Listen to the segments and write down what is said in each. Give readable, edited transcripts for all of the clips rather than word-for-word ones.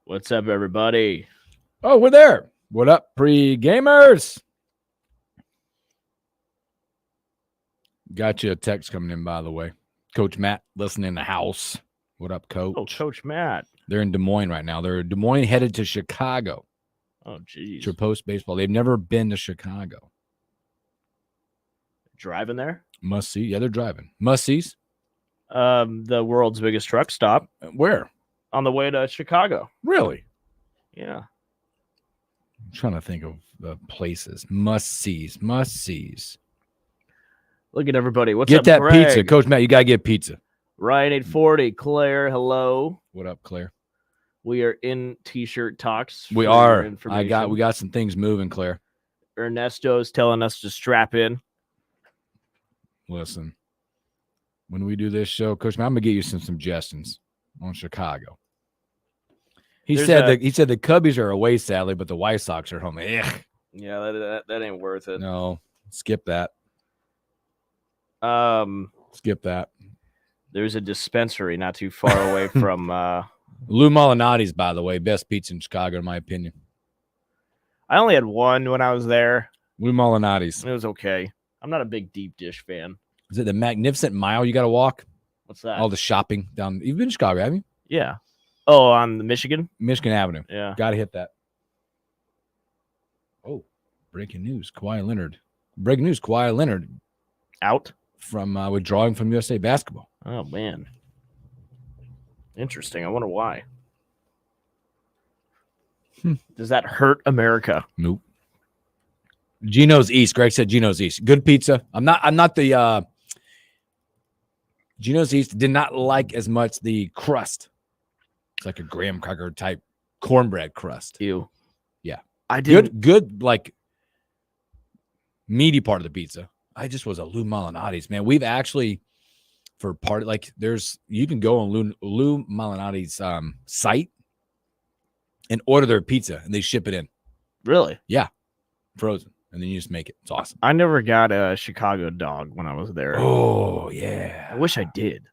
What's up, everybody? Oh, we're there. What up, pre-gamers? Got you a text coming in, by the way. Coach Matt, listening in the house. What up, Coach? Oh, Coach Matt. They're in Des Moines right now. They're in Des Moines headed to Chicago Oh, geez. to post baseball. They've never been to Chicago. Driving there? Must see. Yeah, they're driving. Must sees. The world's biggest truck stop Where? on the way to Chicago. Really? Yeah. I'm trying to think of the places. Must sees. Must sees. Look at everybody. What's Get up, that Greg? pizza. Coach Matt, you got to get pizza. Ryan 840. Claire, hello. What up, Claire? We are in T-shirt talks. We for your are. We information. got some things moving, Claire. Ernesto's telling us to strap in. Listen, when we do this show, Coach, I'm gonna get you some suggestions on Chicago. He said the Cubbies are away, sadly, but the White Sox are home. Ugh. Yeah, that ain't worth it. No, skip that. Skip that. There's a dispensary not too far away from. Lou Molinati's, by the way, best pizza in Chicago, in my opinion. I only had one when I was there. Lou Molinati's. It was okay. I'm not a big deep dish fan. Is it the Magnificent Mile you got to walk? What's that? All the shopping down. You've been to Chicago, haven't you? Yeah. Oh, on the Michigan Avenue. Yeah. Got to hit that. Oh, breaking news. Kawhi Leonard out from withdrawing from USA Basketball. Oh, man. Interesting. I wonder why. Does that hurt America? Nope. Geno's East. Greg said Geno's East. Good pizza. I'm not the Geno's East did not like as much the crust. It's like a graham cracker type cornbread crust. Ew. Yeah. I did good like meaty part of the pizza. I just was a Lou Molinati's, man. We've actually for part like you can go on Lou Molinati's site and order their pizza and they ship it in. Really? Yeah. Frozen. And then you just make it. It's awesome. I never got a Chicago dog when I was there. Oh, yeah. I wish I did.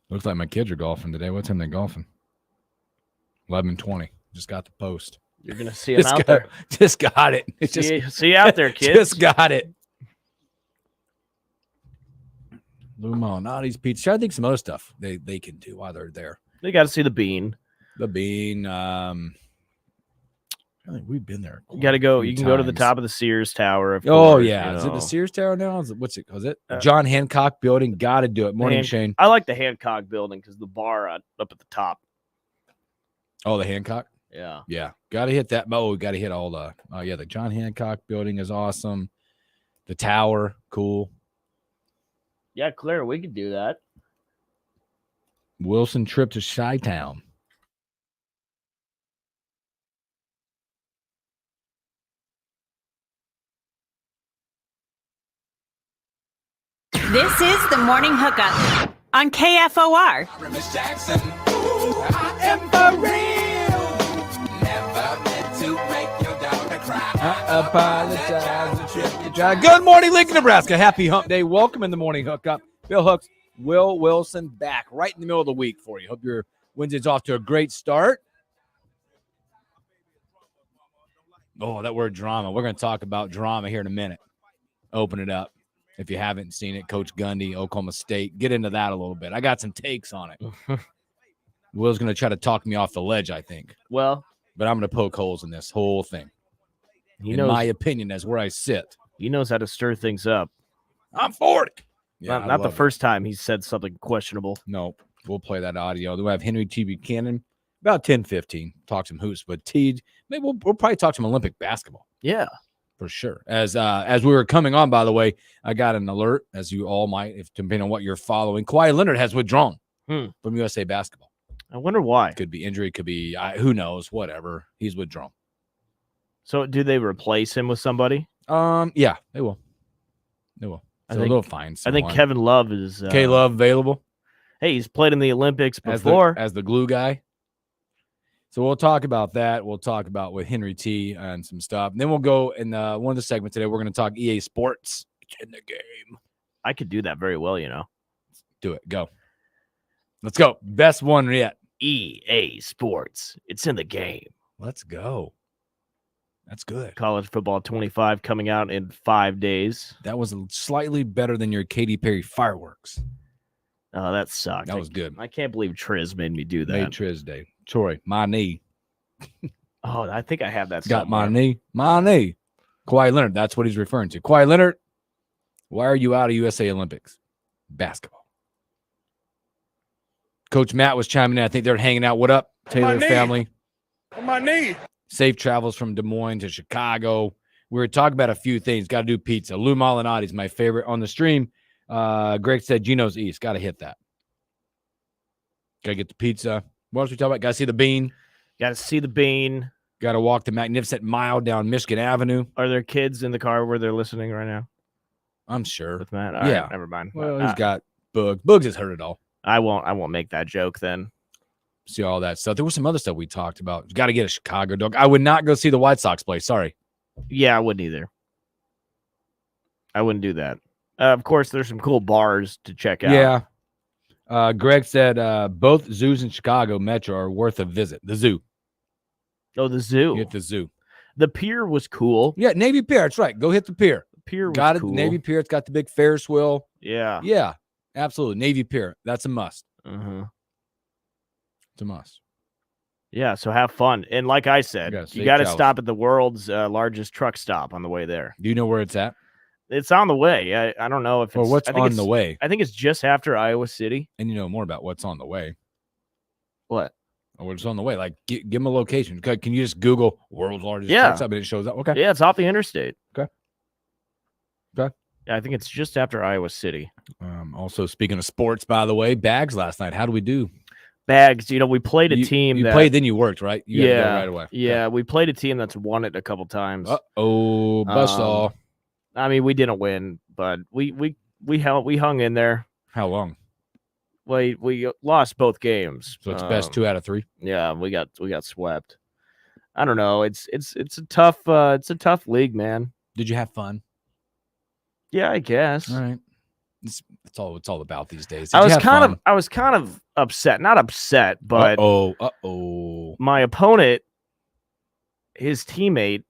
Looks like my kids are golfing today. What time are they golfing? 11:20. Just got the post. You're going to see them out there. Just got it. See you out there, kids. Just got it. Lou Molinati's pizza. I think some other stuff they can do while they're there. They got to see the bean. The bean. I think we've been there. You got to go. You can go to the top of the Sears Tower. Oh, yeah. Is it the Sears Tower now? What's it? Was it John Hancock Building? Got to do it. Morning, Shane. I like the Hancock Building because the bar up at the top. Oh, the Hancock? Yeah. Yeah. Got to hit that. Oh, we got to hit all the. Oh, yeah. The John Hancock Building is awesome. The tower. Cool. Yeah, Claire, we could do that. Wilson trip to Chi-Town. This is the Morning Hookup on KFOR. Jackson, ooh, I am for real. Never meant to make your daughter cry. I apologize. The trip you tried. Good morning, Lincoln, Nebraska. Happy hump day. Welcome in the Morning Hookup. Bill Hooks, Will Wilson back right in the middle of the week for you. Hope your Wednesday's off to a great start. Oh, that word drama. We're going to talk about drama here in a minute. Open it up. If you haven't seen it, Coach Gundy, Oklahoma State. Get into that a little bit. I got some takes on it. Will's going to try to talk me off the ledge, I think. Well, but I'm going to poke holes in this whole thing. In my opinion, that's where I sit. He knows how to stir things up. I'm for it. Yeah, not the first time he said something questionable. No, we'll play that audio. Then we have Henry T. Buchanan, about 10-15. Talk some hoops, but maybe we'll probably talk some Olympic basketball. Yeah. For sure. As we were coming on, by the way, I got an alert, as you all might, if depending on what you're following. Kawhi Leonard has withdrawn from USA Basketball. I wonder why. Could be injury, could be who knows, whatever. He's withdrawn. So, do they replace him with somebody? Yeah, they will. They will. So they'll find someone. I think Kevin Love is. K-Love available. Hey, he's played in the Olympics before as the glue guy. So we'll talk about that. We'll talk about with Henry T and some stuff. And then we'll go in one of the segments today. We're going to talk EA Sports. It's in the game. I could do that very well, you know. Do it. Go. Let's go. Best one yet. EA Sports. It's in the game. Let's go. That's good. College Football 25 coming out in 5 days. That was slightly better than your Katy Perry fireworks. Oh, that sucked. That was good. I can't believe Triz made me do that. Made Triz Day. Troy, my knee. Oh, I think I have that. Got my somewhere. knee. My knee. Kawhi Leonard. That's what he's referring to. Kawhi Leonard, why are you out of USA Olympics? Basketball. Coach Matt was chiming in. I think they're hanging out. What up, Taylor family? On my knee. Safe travels from Des Moines to Chicago. We were talking about a few things. Got to do pizza. Lou Malnati is my favorite on the stream. Greg said Gino's East. Got to hit that. Got to get the pizza. What else we talking about? Got to see the bean. Got to see the bean. Got to walk the magnificent mile down Michigan Avenue. Are there kids in the car where they're listening right now I'm sure. with Matt? All Yeah. right, never mind. Well, he's got Bugs. Bugs has heard it all. I won't make that joke then. See all that stuff. There was some other stuff we talked about. Got to get a Chicago dog. I would not go see the White Sox play. Sorry. Yeah, I wouldn't either. I wouldn't do that. Of course, there's some cool bars to check out. Yeah. Greg said both zoos in Chicago Metro are worth a visit. The zoo. Oh, the zoo. Hit the zoo. The pier was cool. Yeah, Navy Pier. That's right. Go hit the pier. The pier was Got it. cool. Navy Pier. It's got the big Ferris wheel. Yeah. Yeah, absolutely. Navy Pier. That's a must. Uh-huh. It's a must. Yeah, so have fun. And like I said, Yeah, you safe got to travels. stop at the world's largest truck stop on the way there. Do you know where it's at? It's on the way. I don't know if it's Or what's I think on it's- the way? I think it's just after Iowa City. And you know more about what's on the way. What? Or what's on the way? Like, give them a location. Can you just Google world's largest Yeah. truck stop and it shows up? Okay. Yeah, it's off the interstate. Okay. Okay. Yeah, I think it's just after Iowa City. Also, speaking of sports, by the way, bags last night. How do we do? Bags, we played a team You that played, then you worked, right? You had to go yeah, right away. Yeah, we played a team that's won it a couple times. Oh, buzzsaw. I mean, we didn't win, but we hung in there. How long? We lost both games. So it's best 2 out of 3. Yeah, we got swept. I don't know. It's a tough league, man. Did you have fun? Yeah, I guess. All right. It's all about these days. Did I you was have kind fun? of upset. Not upset, but Uh-oh. my opponent, his teammate,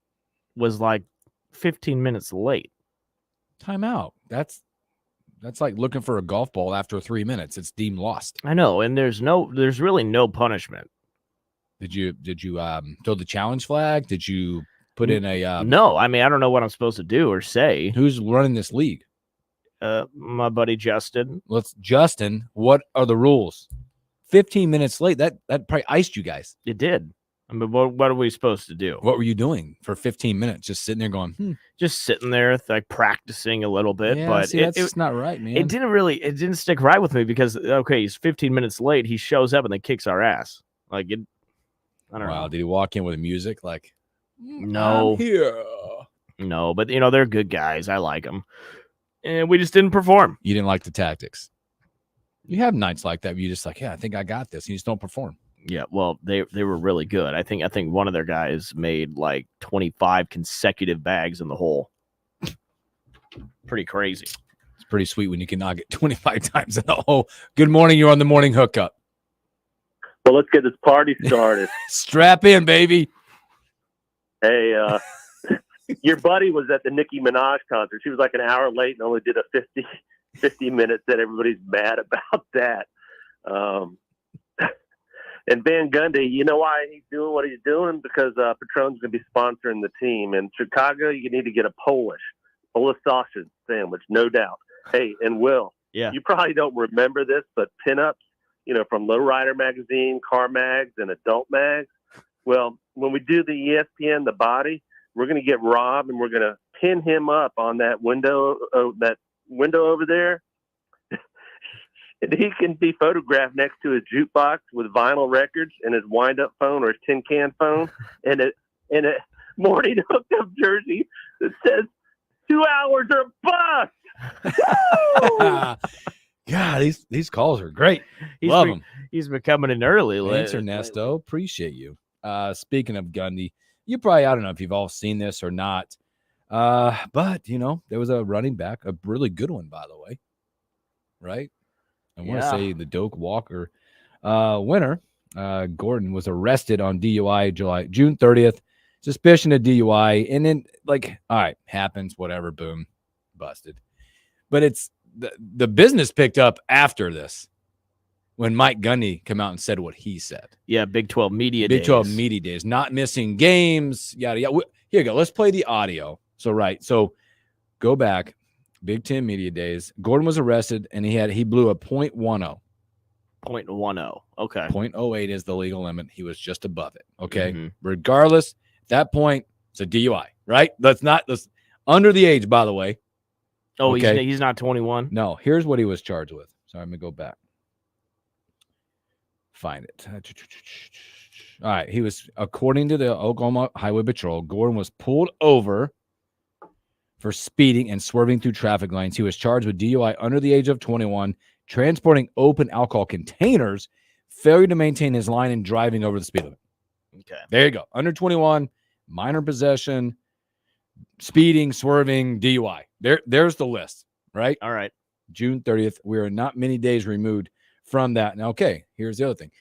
was like 15 minutes late. Timeout. That's like looking for a golf ball after 3 minutes. It's deemed lost. I know, and there's really no punishment. Did you throw the challenge flag? Did you put in a No, I mean, I don't know what I'm supposed to do or say. who's running this league? My buddy Justin. Justin, what are the rules? 15 minutes late. That probably iced you guys. It did. I mean, what are we supposed to do? What were you doing for 15 minutes? Just sitting there going, Just sitting there, like practicing a little bit. yeah, but see, that's just not right, man. it didn't stick right with me because okay, he's 15 minutes late. He shows up and then kicks our ass. Like it. I don't Wow, know. did he walk in with music like, No. I'm here? No, but they're good guys. I like them, and we just didn't perform. You didn't like the tactics. You have nights like that where you just like, yeah, I think I got this. And you just don't perform. Yeah, well, they were really good. I think one of their guys made like 25 consecutive bags in the hole. Pretty crazy. It's pretty sweet when you can knock it 25 times in the hole. Good morning. You're on the morning hookup. Well, let's get this party started. Strap in, baby. Hey, your buddy was at the Nicki Minaj concert. She was like an hour late and only did a 50 minutes, and everybody's mad about that. And Van Gundy, you know why he's doing what he's doing? Because Patron's going to be sponsoring the team. In Chicago, you need to get a Polish sausage sandwich, no doubt. Hey, and Will, Yeah. you probably don't remember this, but pinups, from Lowrider Magazine, Car Mags, and Adult Mags. Well, when we do the ESPN, The Body, we're going to get Rob and we're going to pin him up on that window over there. And he can be photographed next to his jukebox with vinyl records and his wind-up phone or his tin can phone and a morning hookup jersey that says 2 hours or bust. God, these calls are great. He's Love been- them. He's been coming in early. Thanks, Ernesto. Appreciate you. Speaking of Gundy, you probably, I don't know if you've all seen this or not, but, there was a running back, a really good one, by the way, right? I want to Yeah. say the Doak Walker. Winner, Gordon, was arrested on DUI June 30th. Suspicion of DUI. And then, like, all right, happens, whatever, boom, busted. But it's the business picked up after this when Mike Gundy came out and said what he said. Yeah, Big 12 media Big days. 12 media days, not missing games, yada, yada. Here you go. Let's play the audio. So go back. Big 10 media days. Gordon was arrested, and he blew a .10. 0.10. Okay. 0.08 is the legal limit. He was just above it. Okay. Mhm. Regardless, at that point, it's a DUI, right? That's under the age, by the way. Oh, Okay. he's not 21? No, here's what he was charged with. Sorry, I'm going to go back. Find it. All right. He was, according to the Oklahoma Highway Patrol, Gordon was pulled over for speeding and swerving through traffic lanes. He was charged with DUI under the age of 21, transporting open alcohol containers, failure to maintain his line, and driving over the speed limit. Okay. There you go. Under 21, minor possession, speeding, swerving, DUI. There's the list, right? All right. June 30th. We are not many days removed from that. Now, okay, here's the other thing.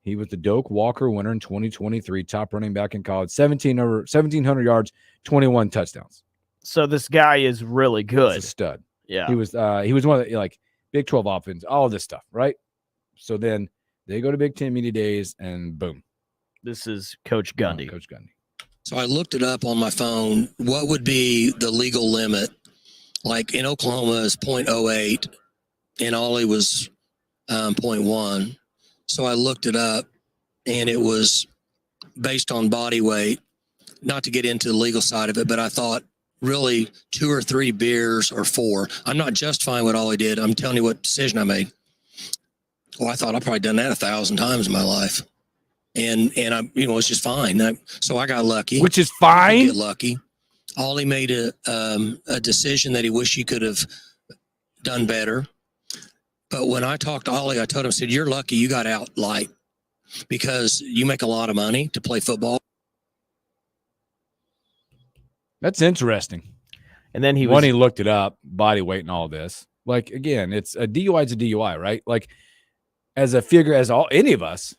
He was the Doak Walker winner in 2023, top running back in college, 1,700 yards, 21 touchdowns. So this guy is really good. He's a stud. Yeah. He was one of the, like, Big 12 offense, all this stuff, right? So then they go to Big 10 media days, and boom. This is Coach Gundy. Coach Gundy. So I looked it up on my phone. What would be the legal limit? Like in Oklahoma is 0.08, in Ollie was 0.1. So I looked it up, and it was based on body weight. Not to get into the legal side of it, but I thought really 2 or 3 beers or 4. I'm not justifying what Ollie did. I'm telling you what decision I made. Well, I thought I've probably done that 1,000 times in my life. And I, it's just fine. So I got lucky. Which is fine. Get lucky. Ollie made a decision that he wished he could have done better. But when I talked to Ollie, I told him, I said, you're lucky you got out light because you make a lot of money to play football. That's interesting. And then he looked it up, body weight and all this. Like, again, it's a DUI is a DUI, right? Like, as a figure, any of us,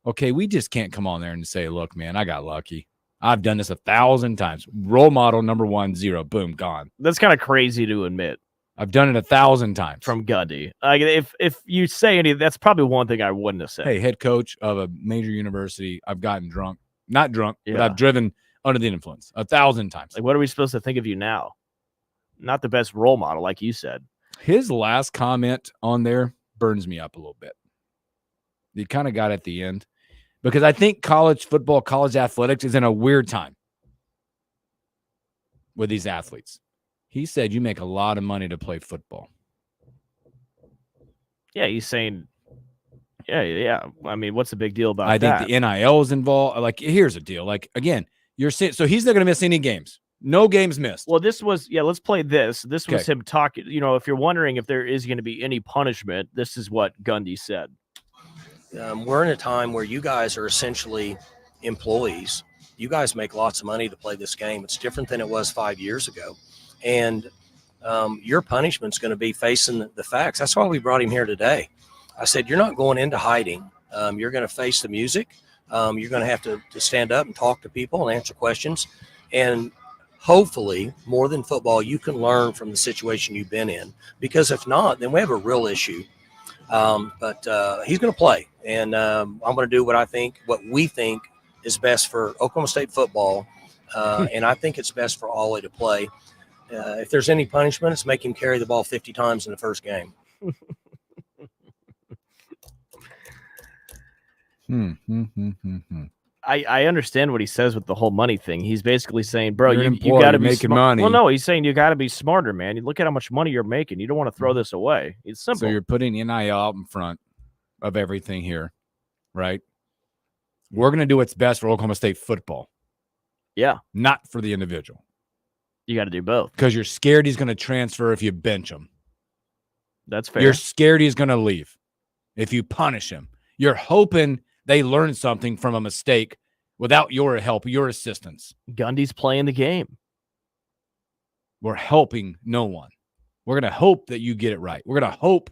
okay, we just can't come on there and say, look, man, I got lucky. I've done this 1,000 times. Role model number 1, 0, boom, gone. That's kind of crazy to admit. I've done it 1,000 times. From Gundy. Like, if you say any, that's probably one thing I wouldn't have said. Hey, head coach of a major university, I've gotten drunk. Not drunk, but Yeah. I've driven under the influence 1,000 times. Like, what are we supposed to think of you now? Not the best role model, like you said. His last comment on there burns me up a little bit. He kind of got at the end. Because I think college football, college athletics is in a weird time with these athletes. He said you make a lot of money to play football. Yeah, he's saying, yeah. I mean, what's the big deal about that? I think the NIL is involved. Like, here's the deal. Like, again, you're saying, so he's not going to miss any games. No games missed. Well, this was, let's play this. This was Okay. him talking, if you're wondering if there is going to be any punishment, this is what Gundy said. We're in a time where you guys are essentially employees. You guys make lots of money to play this game. It's different than it was 5 years ago. And your punishment's going to be facing the facts. That's why we brought him here today. I said, you're not going into hiding. You're going to face the music. You're going to have to stand up and talk to people and answer questions. And hopefully, more than football, you can learn from the situation you've been in. Because if not, then we have a real issue. But he's going to play. And I'm going to do what we think is best for Oklahoma State football. And I think it's best for Ollie to play. If there's any punishment, it's make him carry the ball 50 times in the first game. I understand what he says with the whole money thing. He's basically saying, bro, You're an you got to employee be making smart. money. Well, no, he's saying you got to be smarter, man. You look at how much money you're making. You don't want to throw this away. It's simple. So you're putting NIL out in front of everything here, right? We're going to do what's best for Oklahoma State football. Yeah. Not for the individual. You got to do both. Because you're scared he's going to transfer if you bench him. That's fair. You're scared he's going to leave if you punish him. You're hoping they learn something from a mistake without your help, your assistance. Gundy's playing the game. We're helping no one. We're going to hope that you get it right. We're going to hope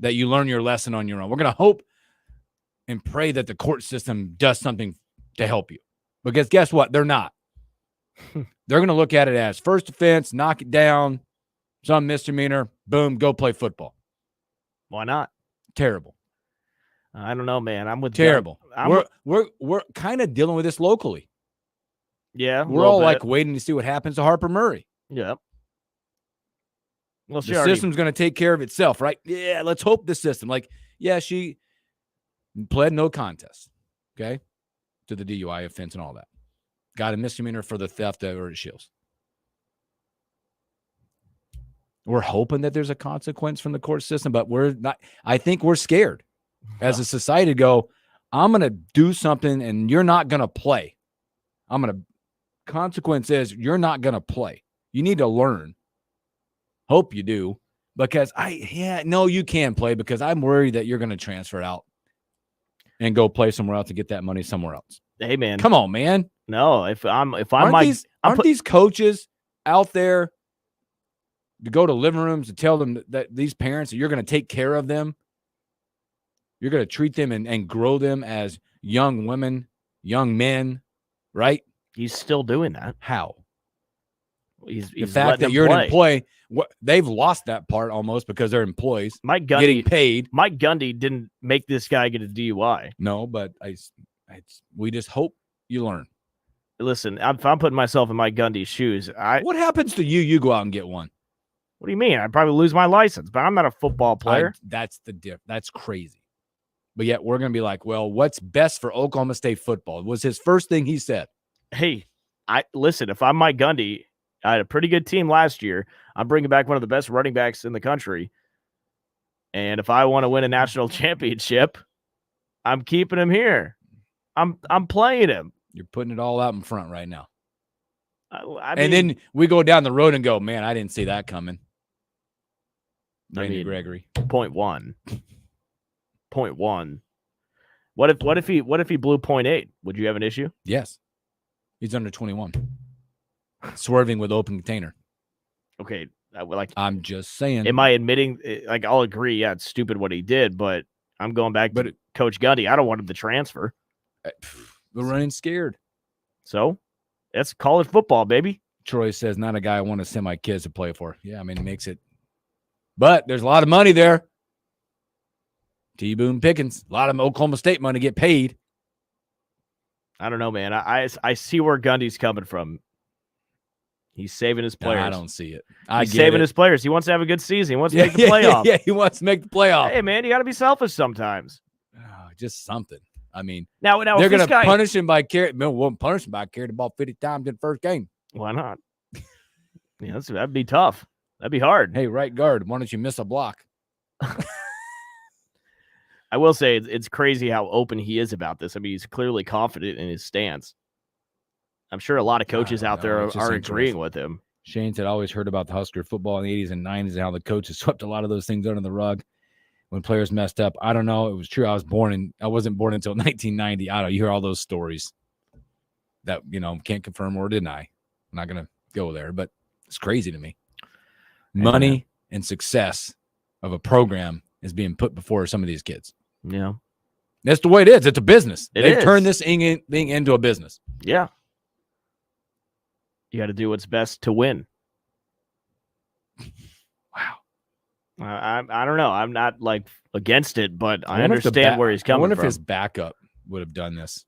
that you learn your lesson on your own. We're going to hope and pray that the court system does something to help you. Because guess what? They're not. They're going to look at it as first offense, knock it down, some misdemeanor, boom, go play football. Why not? Terrible. I don't know, man. I'm with Terrible. I'm We're kind of dealing with this locally. Yeah, a We're little all bit. like waiting to see what happens to Harper Murray. Yeah. Well, she The already, system's going to take care of itself, right? Yeah, let's hope the system. Like, yeah, she pled no contest, okay, to the DUI offense and all that. Got a misdemeanor for the theft of her shields. We're hoping that there's a consequence from the court system, but we're not. I think we're scared as a society to go, I'm going to do something and you're not going to play. Consequence is you're not going to play. You need to learn. Hope you do, because no, you can play, because I'm worried that you're going to transfer out and go play somewhere else to get that money somewhere else. Hey, man. Come on, man. No, if I'm Aren't these coaches out there to go to living rooms to tell them that these parents that you're going to take care of them, you're going to treat them and grow them as young women, young men, right? He's still doing that. How? He's The fact that you're an employee, they've lost that part almost because they're employees Mike getting Gundy. paid. Mike Gundy didn't make this guy get a DUI. No, but we just hope you learn. Listen, if I'm putting myself in Mike Gundy's shoes, What happens to you? You go out and get one. What do you mean? I'd probably lose my license, but I'm not a football player. That's the diff. That's crazy. But yet we're going to be like, well, what's best for Oklahoma State football? Was his first thing he said. Hey, listen, if I'm Mike Gundy, I had a pretty good team last year. I'm bringing back one of the best running backs in the country. And if I want to win a national championship, I'm keeping him here. I'm playing him. You're putting it all out in front right now. I And mean, then we go down the road and go, man, I didn't see that coming. I Randy mean, Gregory. Point one. What if he blew 0.8? Would you have an issue? Yes. He's under 21. Swerving with open container. Okay, I'm just saying. am I admitting? Like, I'll agree. Yeah, it's stupid what he did, but I'm going back to Coach Gundy. I don't want him to transfer. We're running scared. So that's college football, baby. Troy says, not a guy I want to send my kids to play for. Yeah, I mean, it makes it. But there's a lot of money there. T. Boone Pickens, a lot of Oklahoma State money get paid. I don't know, man. I see where Gundy's coming from. He's saving his players. No, I don't see it. He's saving his players. He wants to have a good season. He wants to make the playoff. Yeah, he wants to make the playoff. Hey, man, you got to be selfish sometimes. Just something. I mean, now they're going to punish him by carrying. Won't punish him by carrying the ball 50 times in the first game. Why not? Yeah, that'd be tough. That'd be hard. Hey, right guard, why don't you miss a block? I will say it's crazy how open he is about this. I mean, he's clearly confident in his stance. I'm sure a lot of coaches out there are agreeing with him. Shane said, I always heard about the Husker football in the 80s and 90s and how the coaches swept a lot of those things under the rug when players messed up. I don't know. It was true. I wasn't born until 1990. I don't know. You hear all those stories that, can't confirm or deny. I'm not going to go there, but it's crazy to me. Money and success of a program is being put before some of these kids. Yeah. That's the way it is. It's a business. They've is. turned this thing into a business. Yeah. You got to do what's best to win. Wow. I don't know. I'm not against it, but I understand where he's coming from. I wonder if his backup would have done this.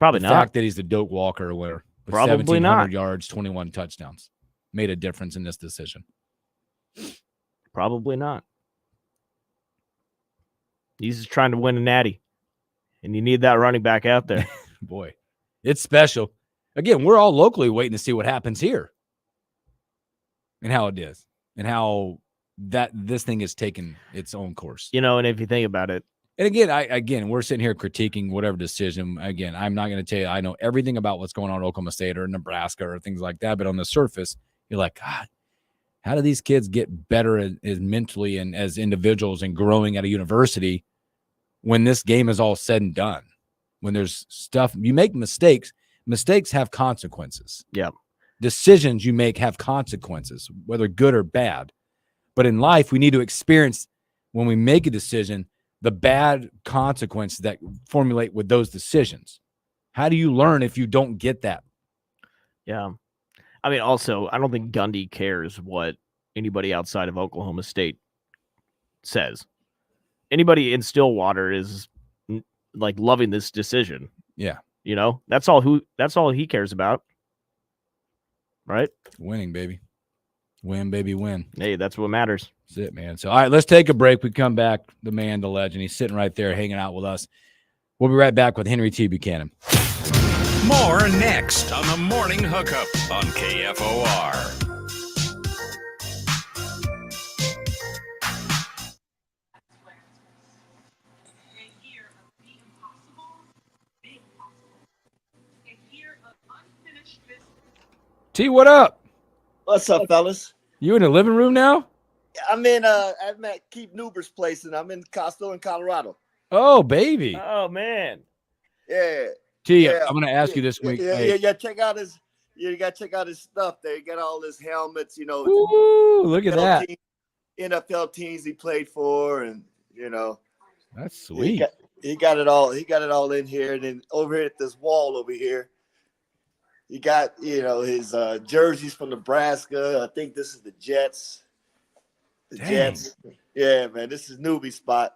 Probably the not. The fact that he's the Doak Walker or whatever. With Probably 1,700 not. yards, 21 touchdowns. Made a difference in this decision. Probably not. He's just trying to win a natty. And you need that running back out there. Boy, it's special. Again, we're all locally waiting to see what happens here. And how it is. And how this thing has taken its own course. And if you think about it. And again, we're sitting here critiquing whatever decision. Again, I'm not going to tell you I know everything about what's going on in Oklahoma State or Nebraska or things like that. But on the surface, you're like, God, how do these kids get better as mentally and as individuals and growing at a university when this game is all said and done? When there's stuff, you make mistakes. Mistakes have consequences. Yeah. Decisions you make have consequences, whether good or bad. But in life, we need to experience when we make a decision, the bad consequences that formulate with those decisions. How do you learn if you don't get that? Yeah. I mean, also, I don't think Gundy cares what anybody outside of Oklahoma State says. Anybody in Stillwater is like loving this decision. Yeah. You know, that's all he cares about. Right? Winning, baby. Win, baby, win. Hey, that's what matters. That's it, man. So, all right, let's take a break. We come back. The man, the legend. He's sitting right there hanging out with us. We'll be right back with Henry T. Buchanan. More next on the Morning Hookup on KFOR. T, what up? What's up, fellas? You in the living room now? I'm at Keith Newber's place, and I'm in Costo in Colorado. Oh, baby. Oh, man. Yeah. T, Yeah. I'm going to ask you this week. Yeah. Check out his. You got to check out his stuff there. You got all his helmets. You know. Ooh, look at that. NFL teams he played for, and you know. That's sweet. He got it all. He got it all in here, and then over here at this wall over here. You got, his jerseys from Nebraska. I think this is the Jets. Jets. Yeah, man, this is newbie spot.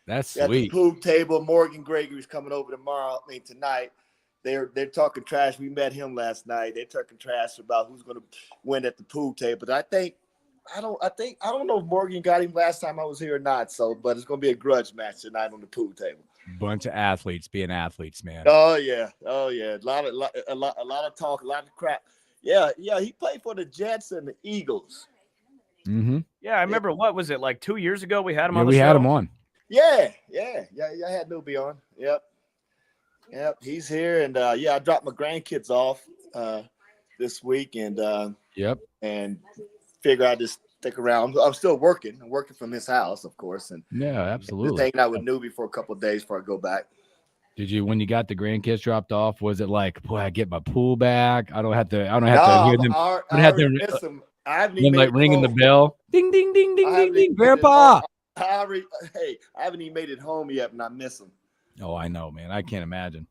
That's Got sweet. the pool table. Morgan Gregory's coming over tonight. They're talking trash. We met him last night. They're talking trash about who's going to win at the pool table. But I don't know if Morgan got him last time I was here or not. But it's going to be a grudge match tonight on the pool table. Bunch of athletes being athletes, man. Oh yeah. A lot of talk, a lot of crap. Yeah. He played for the Jets and the Eagles. Mm-hmm. Yeah, I remember. What was it, like 2 years ago? We had him Yeah, on the we show. had him on. Yeah. I had Newbie on. Yep. He's here, and I dropped my grandkids off this week, and and figure I just stick around. I'm still working. I'm working from his house, of course, and yeah, absolutely. just hanging out with Newbie for a couple of days before I go back. Did you, when you got the grandkids dropped off, was it like, boy, I get my pool back? I don't have to hear them. I miss him. I haven't them even like ringing the bell. Ding, ding, ding, ding, ding, ding. Grandpa. Grandpa. I haven't even made it home yet, and I miss him. Oh, I know, man. I can't imagine.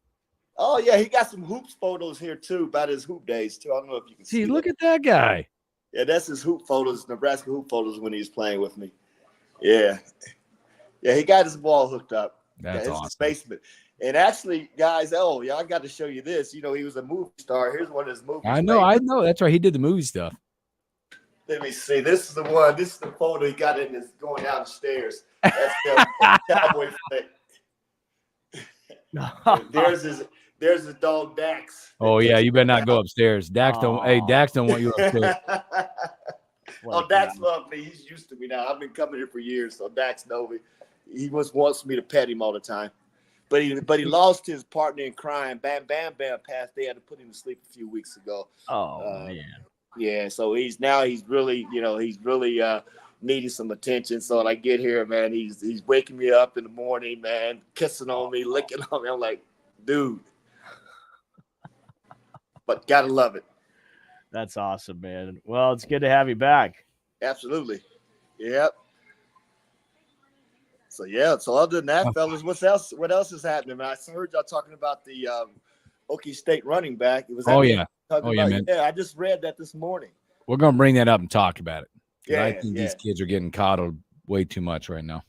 Oh yeah, he got some hoops photos here too about his hoop days too. I don't know if you can see. Look at that guy. Yeah, that's his hoop photos, Nebraska hoop photos when he was playing with me. Yeah, he got his ball hooked up. That's His awesome. basement. And actually, guys, I got to show you this. He was a movie star. Here's one of his movies. I know. That's right. He did the movie stuff. Let me see. This is the one. This is the photo he got in his going down the stairs. That's the cowboy flick. There's his dog Dax. Oh yeah, you better not go upstairs. Dax don't. Hey, Dax don't want you upstairs. Dax loves me. He's used to me now. I've been coming here for years, so Dax knows me. He wants me to pet him all the time. But he lost his partner in crime. Bam passed. They had to put him to sleep a few weeks ago. Oh man. Yeah, so he's really needing some attention. So when I get here, man, he's waking me up in the morning, man, kissing on me, licking on me. I'm like, dude. But gotta love it. That's awesome, man. Well, it's good to have you back. Absolutely. Yep. So other than that, fellas, what else is happening, man? I heard y'all talking about the Okie State running back. It was man. Yeah, I just read that this morning. We're gonna bring that up and talk about it. Yeah, I think these kids are getting coddled way too much right now.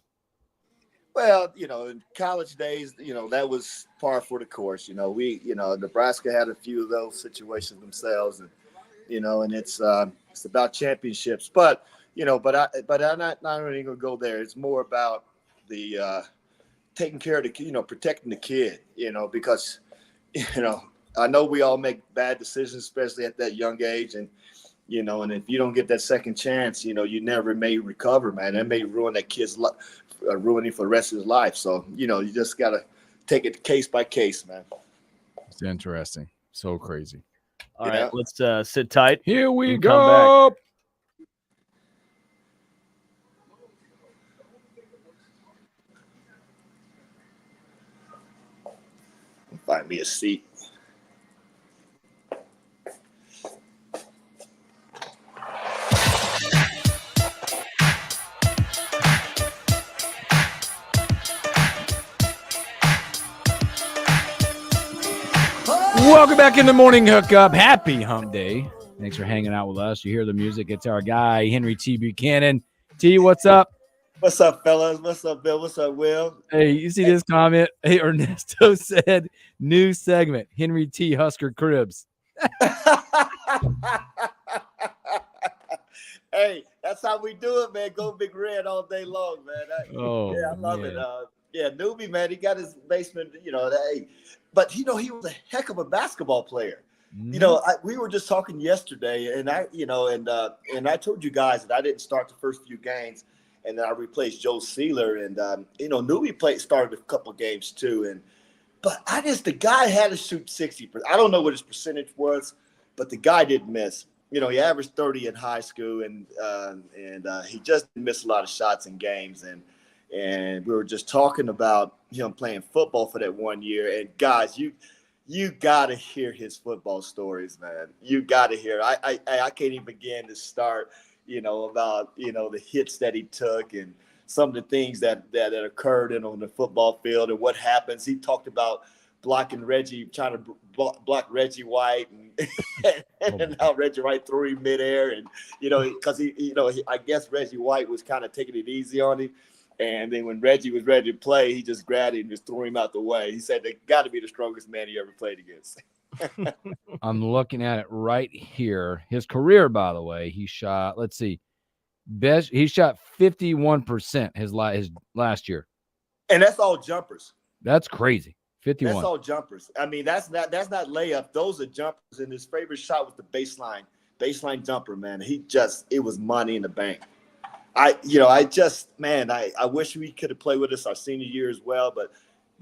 Well, in college days, that was par for the course. Nebraska had a few of those situations themselves, and and it's about championships. But I'm not really gonna go there. It's more about the taking care of the protecting the kid. Because I know we all make bad decisions, especially at that young age, and and if you don't get that second chance, you never may recover, man. That may ruin that kid's life. Ruining for the rest of his life. So, you just got to take it case by case, man. It's interesting. So crazy. All right, let's sit tight. Here we We'll go. Find me a seat. Welcome back in the morning hookup. Happy hump day. Thanks for hanging out with us. You hear the music. It's our guy, Henry T. Buchanan. T, what's up? What's up, fellas? What's up, Bill? What's up, Will? Hey, you see this comment? Hey, Ernesto said, new segment, Henry T. Husker Cribs. Hey, that's how we do it, man. Go Big Red all day long, man. I love it. Newbie, man, he got his basement, hey. But, he was a heck of a basketball player. We were just talking yesterday, and I told you guys that I didn't start the first few games, and then I replaced Joe Sealer, and Newbie started a couple games too, but the guy had to shoot 60%. I don't know what his percentage was, but the guy didn't miss. He averaged 30 in high school, and he just missed a lot of shots in games, and we were just talking about him playing football for that 1 year, and guys, you got to hear his football stories, man. You got to hear. I can't even begin to start, about, the hits that he took and some of the things that occurred on the football field and what happens. He talked about blocking Reggie, trying to block Reggie White, and how Reggie White threw him midair, and because I guess Reggie White was kind of taking it easy on him. And then when Reggie was ready to play, he just grabbed him and just threw him out the way. He said they got to be the strongest man he ever played against. I'm looking at it right here. His career, by the way, he shot, let's see, he shot 51% his last year. And that's all jumpers. That's crazy. 51. That's all jumpers. I mean, that's not layup. Those are jumpers. And his favorite shot was the baseline jumper, man. It was money in the bank. I wish we could have played with us our senior year as well, but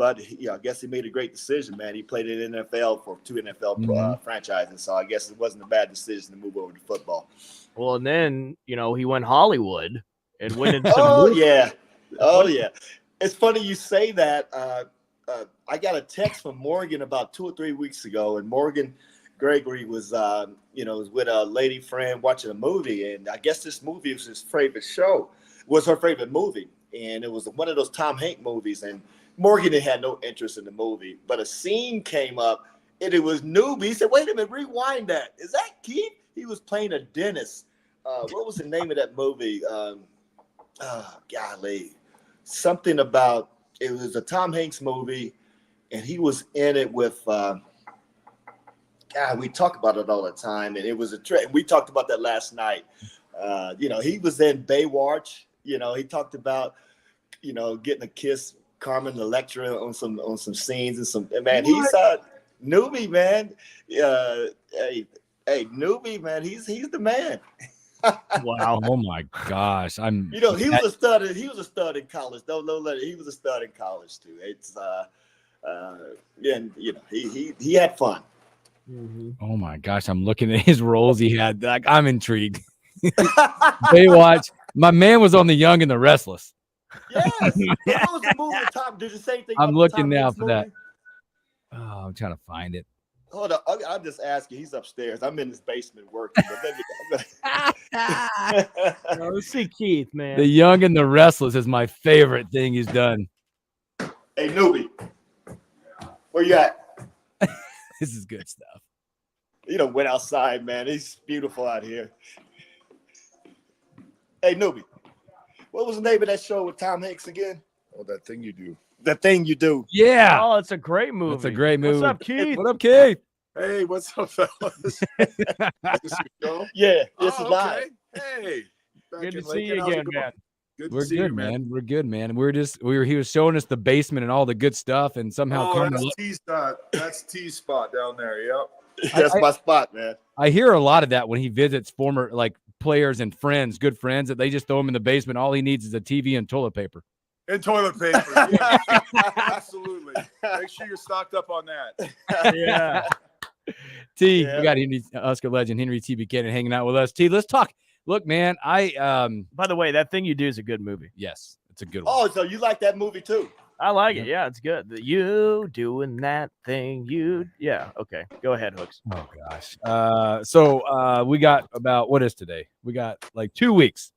I guess he made a great decision, man. He played in the NFL for 2 NFL franchises, so I guess it wasn't a bad decision to move over to football. Well, and then he went Hollywood and went into Oh yeah. It's funny you say that. I got a text from Morgan about 2 or 3 weeks ago, and Morgan Gregory was with a lady friend watching a movie, and I guess this movie was his favorite show, was her favorite movie, and it was one of those Tom Hanks movies, and Morgan had no interest in the movie, but a scene came up, and it was Newbie. He said, wait a minute, rewind that. Is that Keith? He was playing a dentist. What was the name of that movie? Golly. Something about, it was a Tom Hanks movie, and he was in it with we talk about it all the time, and it was a trend. We talked about that last night. He was in Baywatch. He talked about, getting a kiss, Carmen Electra on some scenes and some. Man, he's Newbie, man. Hey, Newbie, man. He's the man. Wow! Oh my gosh! He was a stud. He was a stud in college. Don't let it. He was a stud in college too. It's he had fun. Mm-hmm. Oh my gosh, I'm looking at his roles he had. Like, I'm intrigued. Baywatch. My man was on The Young and the Restless. Yes. That was the movie Tom did the same thing. I'm looking now Hanks for that. Oh, I'm trying to find it. Hold on. I'm just asking. He's upstairs. I'm in his basement working. Let's see Keith, man. The Young and the Restless is my favorite thing he's done. Hey, Newbie. Where you at? This is good stuff. Went outside, man. It's beautiful out here. Hey, Newbie. What was the name of that show with Tom Hanks again? Oh, That Thing You Do. That Thing You Do. Yeah. Oh, it's a great movie. It's a great movie. What's up, Keith? What up, Keith? Hey, what's up, fellas? Is this your show? Yeah, this is live. Hey. Good to see you again, man. We're good, man. We're good, man. He was showing us the basement and all the good stuff, and somehow that's T spot down there. Yep. That's my spot, man. I hear a lot of that when he visits former players and friends, good friends, that they just throw him in the basement. All he needs is a TV and toilet paper. And toilet paper. Yeah. Absolutely. Make sure you're stocked up on that. Yeah. T, we got Husker legend Henry T. Buchanan hanging out with us. T, let's talk. Look, man, by the way, That Thing You Do is a good movie. Yes, it's a good one. Oh, so you like that movie too? I like it. Yeah, it's good. You doing that thing. Yeah. Okay. Go ahead, Hooks. Oh gosh. So we got about, what is today? We got 2 weeks.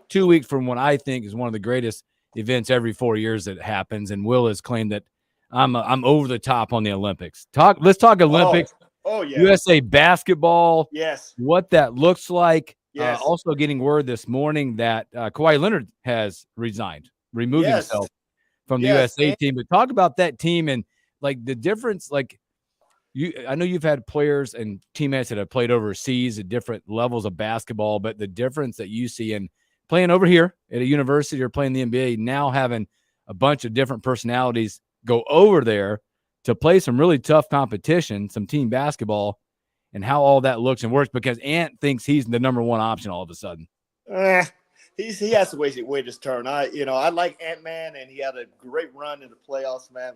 2 weeks from what I think is one of the greatest events every 4 years that happens. And Will has claimed that I'm over the top on the Olympics. Let's talk Olympics. Oh yeah. USA basketball. Yes. What that looks like. Yes. Also getting word this morning that Kawhi Leonard has resigned, removed Yes. himself from the Yes, USA and- team. But talk about that team and like the difference. Like I know you've had players and teammates that have played overseas at different levels of basketball, but the difference that you see in playing over here at a university or playing the NBA, now having a bunch of different personalities go over there to play some really tough competition, some team basketball, and how all that looks and works because Ant thinks he's the number one option all of a sudden. He has to wait his turn. I like Ant-Man, and he had a great run in the playoffs, man.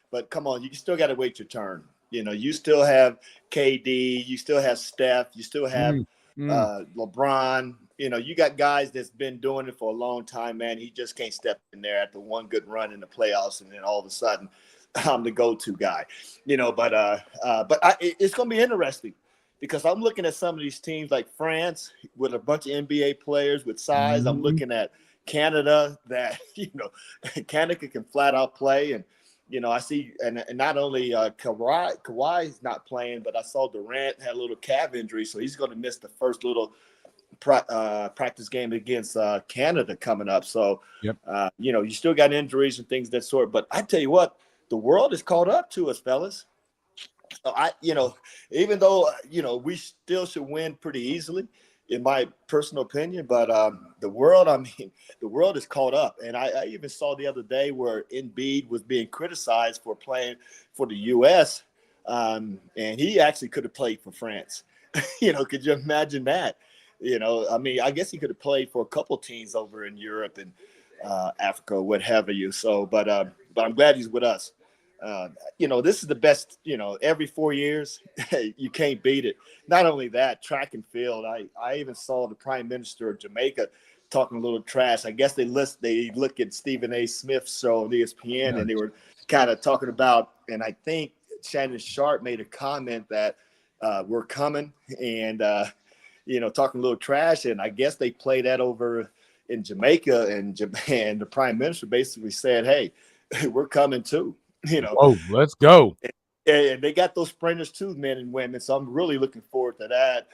But come on, you still got to wait your turn. You still have KD, you still have Steph, you still have LeBron. You got guys that's been doing it for a long time, man. He just can't step in there after one good run in the playoffs, and then all of a sudden, I'm the go-to guy. But it's going to be interesting because I'm looking at some of these teams like France with a bunch of NBA players with size. I'm looking at Canada that Canada can flat out play and. I see, and not only Kawhi's not playing, but I saw Durant had a little calf injury, so he's going to miss the first little practice game against Canada coming up. So, you still got injuries and things of that sort. But I tell you what, the world is caught up to us, fellas. So even though we still should win pretty easily, in my personal opinion, but the world is caught up. And I even saw the other day where Embiid was being criticized for playing for the U.S. And he actually could have played for France. Could you imagine that? I guess he could have played for a couple teams over in Europe and Africa, what have you. So, but I'm glad he's with us. This is the best, every 4 years, you can't beat it. Not only that, track and field. I even saw the Prime Minister of Jamaica talking a little trash. I guess they look at Stephen A. Smith's show on ESPN and they were kind of talking about, and I think Shannon Sharp made a comment that we're coming and, talking a little trash. And I guess they play that over in Jamaica and the Prime Minister basically said, hey, we're coming too. Oh, let's go. And they got those sprinters too, men and women. So I'm really looking forward to that.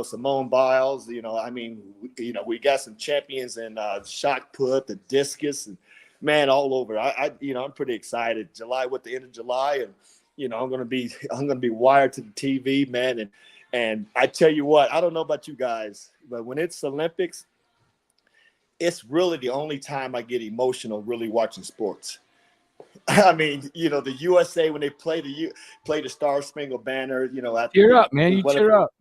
Simone Biles, we got some champions in shot put, the discus, and man, all over. I'm pretty excited. The end of July, and I'm gonna be wired to the TV, man. And I tell you what, I don't know about you guys, but when it's Olympics, it's really the only time I get emotional really watching sports. I mean, the USA when they play the Star Spangled Banner, Cheer up, man! You cheer up.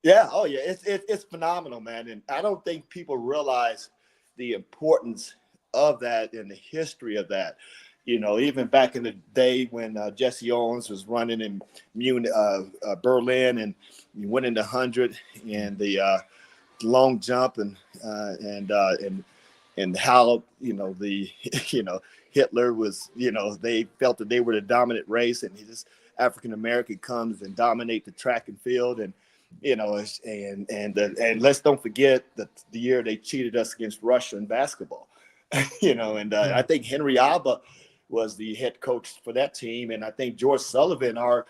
Yeah, oh yeah, it's phenomenal, man. And I don't think people realize the importance of that and the history of that. Even back in the day when Jesse Owens was running in Berlin, and you went into 100 and the long jump and how Hitler was, they felt that they were the dominant race, and this African American comes and dominate the track and field, and and let's don't forget that the year they cheated us against Russia in basketball, I think Henry Alba was the head coach for that team, and I think George Sullivan, our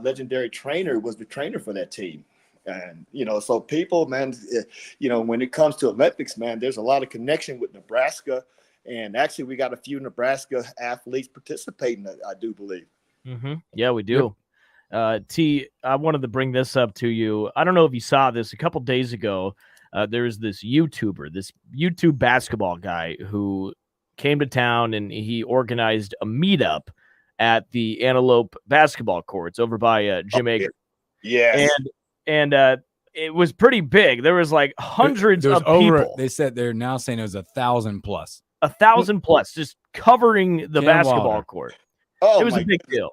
legendary trainer, was the trainer for that team. And so people, man, when it comes to Olympics, man, there's a lot of connection with Nebraska. And actually, we got a few Nebraska athletes participating, I do believe. Mm-hmm. Yeah, we do. T, I wanted to bring this up to you. I don't know if you saw this a couple days ago. There's this YouTube basketball guy who came to town and he organized a meetup at the Antelope basketball courts over by Jim Akers. Yes. And it was pretty big. There was like hundreds of people. They said they're now saying it was 1,000 plus. 1,000 plus, just covering the basketball court. It was a big deal.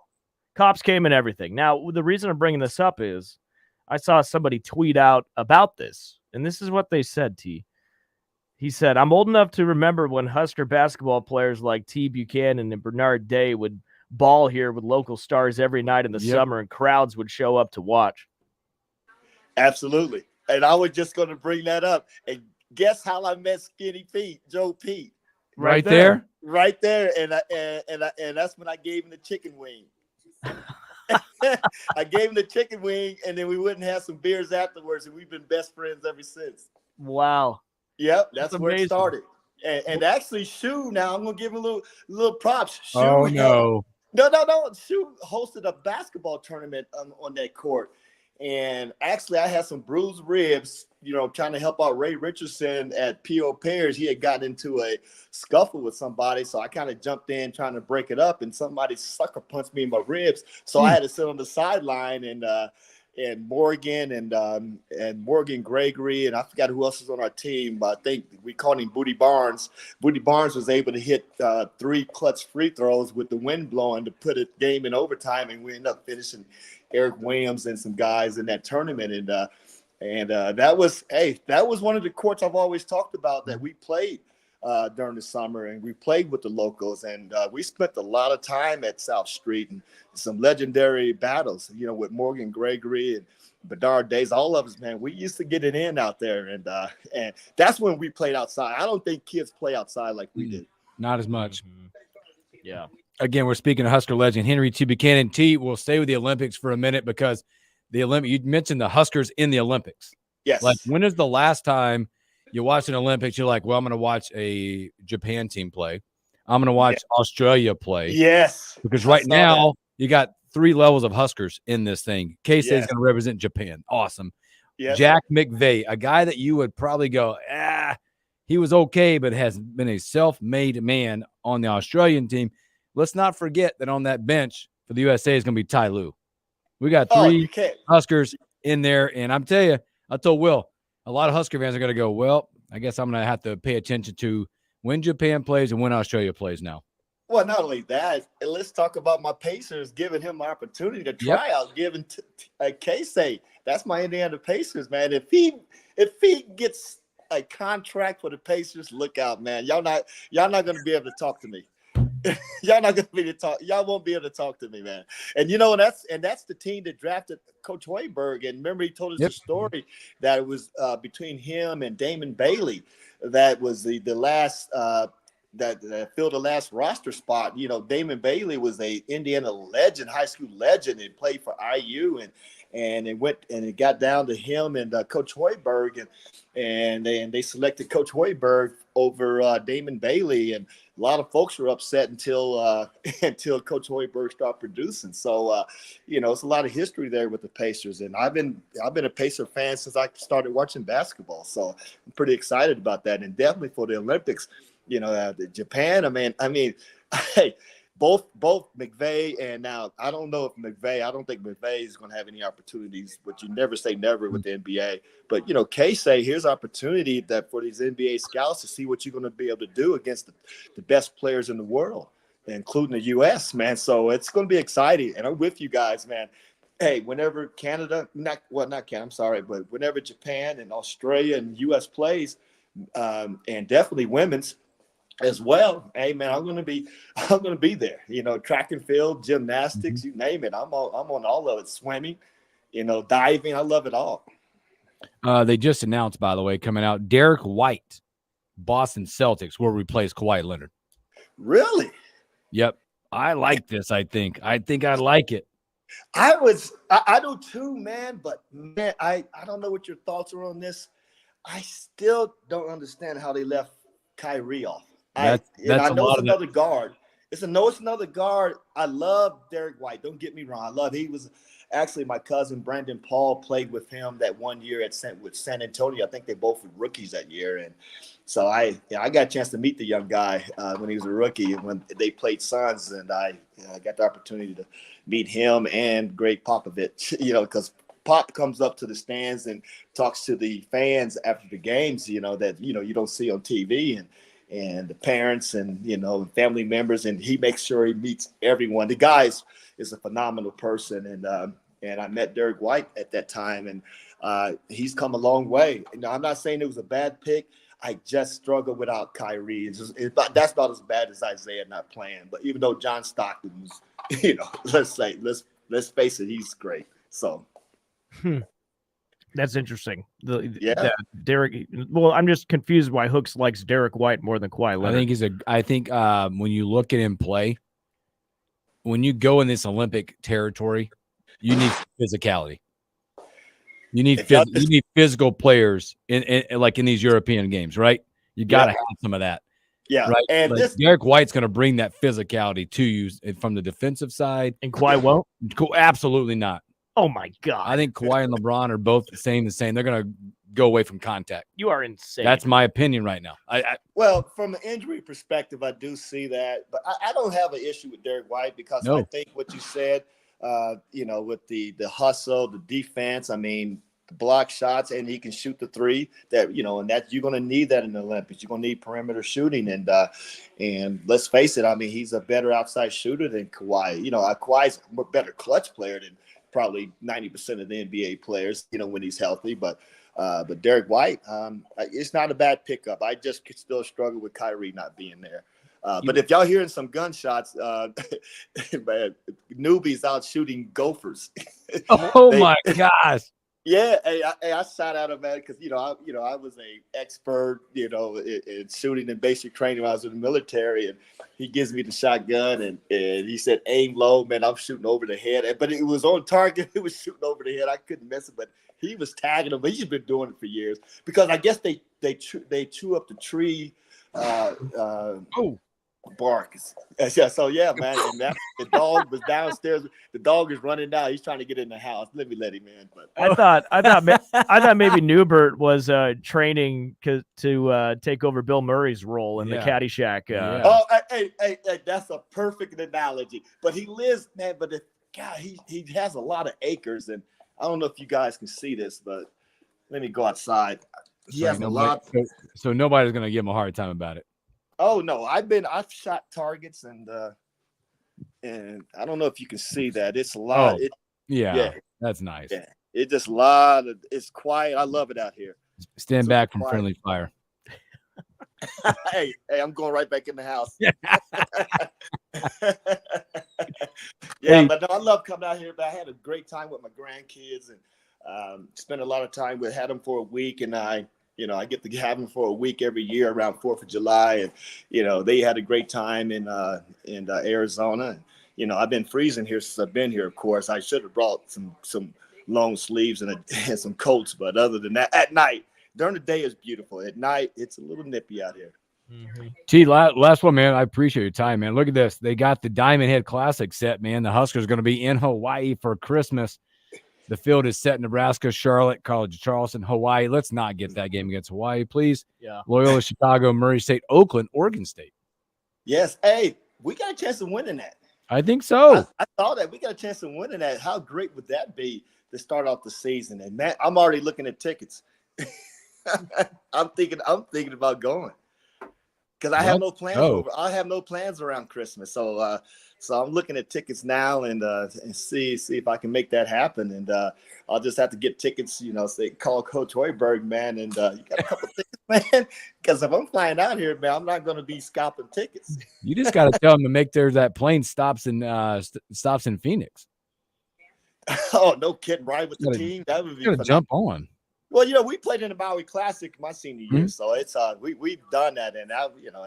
Cops came and everything. Now, the reason I'm bringing this up is I saw somebody tweet out about this, and this is what they said, T. He said, I'm old enough to remember when Husker basketball players like T. Buchanan and Bernard Day would ball here with local stars every night in the summer, and crowds would show up to watch. Absolutely. And I was just going to bring that up. And guess how I met Skinny Pete, Joe Pete? Right there. Right there, and that's when I gave him the chicken wing. I gave him the chicken wing, and then we wouldn't have some beers afterwards, and we've been best friends ever since. Wow. Yep, that's where amazing. it started. And actually, Shu, now I'm gonna give him a little props. Shu Oh, no. No. Shu hosted a basketball tournament on that court. And actually, I had some bruised ribs, trying to help out Ray Richardson at P.O. Pairs. He had gotten into a scuffle with somebody. So I kind of jumped in trying to break it up, and somebody sucker punched me in my ribs. So I had to sit on the sideline, and Morgan and Morgan Gregory, and I forgot who else was on our team. But I think we called him Booty Barnes. Booty Barnes was able to hit 3 clutch free throws with the wind blowing to put a game in overtime, and we ended up finishing Eric Williams and some guys in that tournament. And that was one of the courts I've always talked about that we played during the summer, and we played with the locals, and we spent a lot of time at South Street and some legendary battles, with Morgan Gregory and Bedard Days, all of us, man. We used to get it in out there, and that's when we played outside. I don't think kids play outside like we did. Not as much. Yeah. Again, we're speaking to Husker legend Henry T. Buchanan. T, we'll stay with the Olympics for a minute because you mentioned the Huskers in the Olympics. Yes. Like, when is the last time you watch an Olympics, you're like, well, I'm going to watch a Japan team play. I'm going to watch Australia play. Yes. Because right now you got 3 levels of Huskers in this thing. K-State is going to represent Japan. Awesome. Yes. Jack McVeigh, a guy that you would probably go, he was okay, but has been a self-made man on the Australian team. Let's not forget that on that bench for the USA is going to be Ty Lue. We got 3 Huskers in there, and I'm telling you, I told Will, a lot of Husker fans are going to go, well, I guess I'm going to have to pay attention to when Japan plays and when Australia plays now. Well, not only that, let's talk about my Pacers giving him my opportunity to try out, giving K-State. That's my Indiana Pacers, man. If he gets a contract for the Pacers, look out, man. Y'all not going to be able to talk to me. Y'all not going to be able to talk. Y'all won't be able to talk to me, man. And that's the team that drafted Coach Hoiberg. And remember, he told us the story that it was between him and Damon Bailey. That was the last that filled the last roster spot. Damon Bailey was a Indiana legend, high school legend, and played for IU, and it got down to him and Coach Hoiberg, and they selected Coach Hoiberg over Damon Bailey, and a lot of folks were upset until Coach Hoiberg started producing. So it's a lot of history there with the Pacers, and I've been a Pacer fan since I started watching basketball. So I'm pretty excited about that, and definitely for the Olympics. Japan. I mean, hey, both McVeigh and now I don't know if McVeigh. I don't think McVeigh is going to have any opportunities, but you never say never with the NBA. But K-State, here's opportunity that for these NBA scouts to see what you're going to be able to do against the best players in the world, including the U.S. man. So it's going to be exciting, and I'm with you guys, man. Hey, whenever not Canada, I'm sorry, but whenever Japan and Australia and U.S. plays, and definitely women's as well. Hey man, I'm gonna be there. Track and field, gymnastics, you name it. I'm on all of it. Swimming, diving. I love it all. They just announced, by the way, coming out, Derek White, Boston Celtics, will replace Kawhi Leonard. Really? Yep. I like this. I think I like it. I do too, man. But man, I don't know what your thoughts are on this. I still don't understand how they left Kyrie off. I know it's another guard. It's another guard. I love Derek White. Don't get me wrong. He was actually my cousin Brandon Paul played with him that one year with San Antonio. I think they both were rookies that year, and so I got a chance to meet the young guy when he was a rookie when they played Suns, and I got the opportunity to meet him and Greg Popovich. Because Pop comes up to the stands and talks to the fans after the games. That you don't see on TV, and the parents and family members, and he makes sure he meets everyone. The guy is a phenomenal person, and I met Derek White at that time, and he's come a long way. I'm not saying it was a bad pick. I just struggle without Kyrie. That's about as bad as Isaiah not playing. But even though John Stockton was, let's face it, he's great. So. That's interesting. Yeah. Derek. Well, I'm just confused why Hooks likes Derek White more than Kawhi Leonard. I think when you look at him play, when you go in this Olympic territory, you need physicality. You need physical players in like in these European games, right? You got to have some of that. Yeah. Right. And like Derek White's going to bring that physicality to you from the defensive side. And Kawhi won't? Absolutely not. Oh my God. I think Kawhi and LeBron are both the same. They're going to go away from contact. You are insane. That's my opinion right now. Well, from an injury perspective, I do see that, but I don't have an issue with Derek White because I think what you said, with the hustle, the defense, I mean, the block shots, and he can shoot the three that, and that you're going to need that in the Olympics. You're going to need perimeter shooting. And let's face it, I mean, he's a better outside shooter than Kawhi. Kawhi's a better clutch player than probably 90% of the NBA players, when he's healthy. But Derek White, it's not a bad pickup. I just still struggle with Kyrie not being there. But if y'all hearing some gunshots, newbies out shooting Gophers. Oh my gosh! Yeah, I shot at him, man, because I was a expert, in shooting and basic training when I was in the military, and he gives me the shotgun, and he said, "Aim low, man. I'm shooting over the head," but it was on target. It was shooting over the head. I couldn't miss it, but he was tagging him. But he's been doing it for years because I guess they chew up the tree. Bark. So yeah, man. And the dog was downstairs. The dog is running down. He's trying to get in the house. Let him in. But I thought maybe Newbert was training to take over Bill Murray's role in the Caddyshack. Oh, hey, that's a perfect analogy. But he lives, man. But he has a lot of acres, and I don't know if you guys can see this, but let me go outside. He has a lot. So nobody's gonna give him a hard time about it. Oh no, I've shot targets and I don't know if you can see that. It's a lot. That's nice. Yeah, it's just a lot of. It's quiet. I love it out here. Stand back from friendly fire. hey, I'm going right back in the house. But no, I love coming out here. But I had a great time with my grandkids and spent a lot of time with. Had them for a week, and I get to have them for a week every year around 4th of July. And, they had a great time in Arizona. I've been freezing here since I've been here, of course. I should have brought some long sleeves and some coats. But other than that, at night, during the day, it's beautiful. At night, it's a little nippy out here. Mm-hmm. T, last one, man. I appreciate your time, man. Look at this. They got the Diamond Head Classic set, man. The Huskers are going to be in Hawaii for Christmas. The field is set: Nebraska, Charlotte, College of Charleston, Hawaii. Let's not get that game against Hawaii, please. Yeah. Loyola, Chicago, Murray State, Oakland, Oregon State. Yes. Hey, we got a chance of winning that. I think so. I thought that we got a chance of winning that. How great would that be to start off the season? And man, I'm already looking at tickets. I'm thinking about going because I have no plans. I have no plans around Christmas. So I'm looking at tickets now and see if I can make that happen. And I'll just have to get tickets, say call Coach Hoiberg, man. And you got a couple tickets, man. Because if I'm flying out here, man, I'm not going to be scalping tickets. You just got to tell them to make that plane stops in Phoenix. Oh, no kidding! Right with the team, that would be. You got to jump on. Well, we played in the Maui Classic my senior year, so it's we've done that. And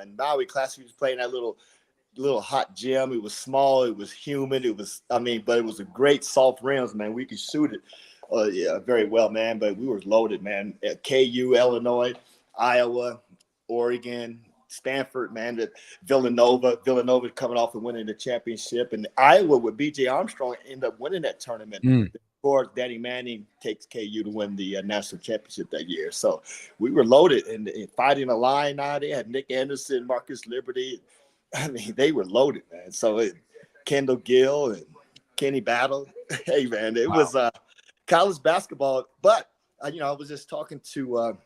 in Maui Classic, we was playing that little hot gym. It was small, it was humid, but it was a great soft rims, man. We could shoot it very well, man. But we were loaded, man. At KU, Illinois, Iowa, Oregon, Stanford, man. Villanova coming off and winning the championship, and Iowa with BJ Armstrong ended up winning that tournament. Of course, Danny Manning takes KU to win the national championship that year. So we were loaded and fighting a line now. They had Nick Anderson, Marcus Liberty. I mean, they were loaded, man. So Kendall Gill and Kenny Battle. Hey, man, it was college basketball. But, I was just talking to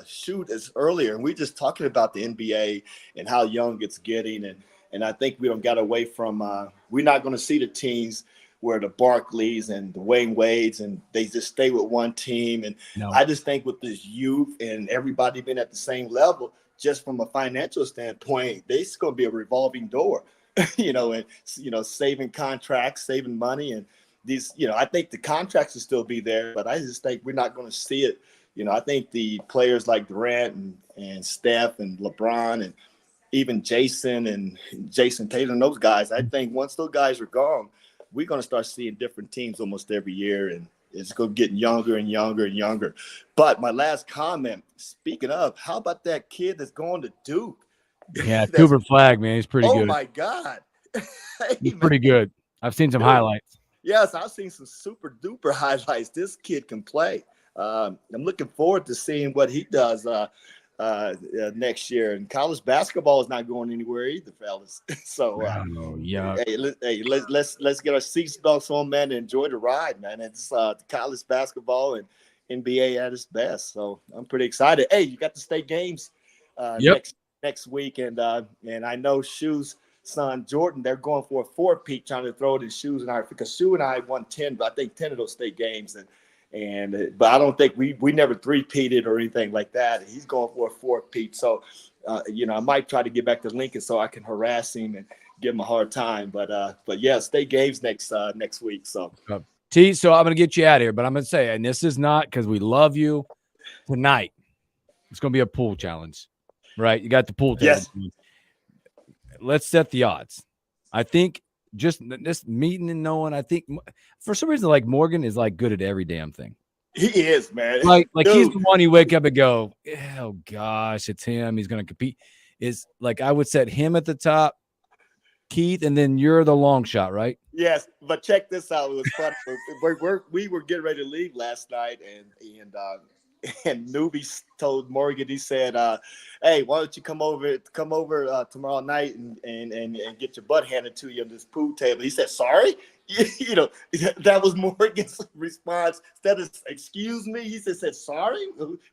Shoot earlier, and we just talking about the NBA and how young it's getting. And I think we don't got away from we're not going to see the teams where the Barkleys and the Wayne Wades and they just stay with one team. And I just think with this youth and everybody being at the same level, just from a financial standpoint, it's going to be a revolving door, and saving contracts, saving money, these, I think the contracts will still be there, but I just think we're not going to see it. I think the players like Durant and Steph and LeBron and even Jason Tatum and those guys, I think once those guys are gone, we're going to start seeing different teams almost every year, and it's going to get younger and younger and younger. But my last comment, speaking of, how about that kid that's going to Duke? Yeah, Cooper Flag, man, he's pretty good. Oh my God, He's pretty good. I've seen some highlights. Yes, I've seen some super duper highlights. This kid can play. I'm looking forward to seeing what he does next year. And college basketball is not going anywhere either, fellas. So, let's get our seats belts on, man, and enjoy the ride, man. It's college basketball and NBA at its best. So I'm pretty excited. Hey, you got the state games next week, and I know Shoes' son Jordan, they're going for a 4-peat, trying to throw it in Shoes and I, because Shoe and I won 10, but I think 10 of those state games, but I don't think we never 3-peated or anything like that. He's going for a 4-peat, so I might try to get back to Lincoln so I can harass him and give him a hard time. But yeah, state games next week. So T, so I'm gonna get you out of here, but I'm gonna say, and this is not because we love you, tonight it's gonna be a pool challenge, right? You got the pool table. Yes. Let's set the odds. I think just this meeting and knowing, I think for some reason, like Morgan is like good at every damn thing. He is, man. Like he's the one you wake up and go, oh gosh, it's him. He's going to compete. Is like, I would set him at the top, Keith, and then you're the long shot, right? Yes, but check this out. It was fun. We were getting ready to leave last night, and Newbie told Morgan, he said, hey, why don't you come over tomorrow night and get your butt handed to you on this pool table. He said, sorry? That was Morgan's response. Instead of excuse me, he said sorry?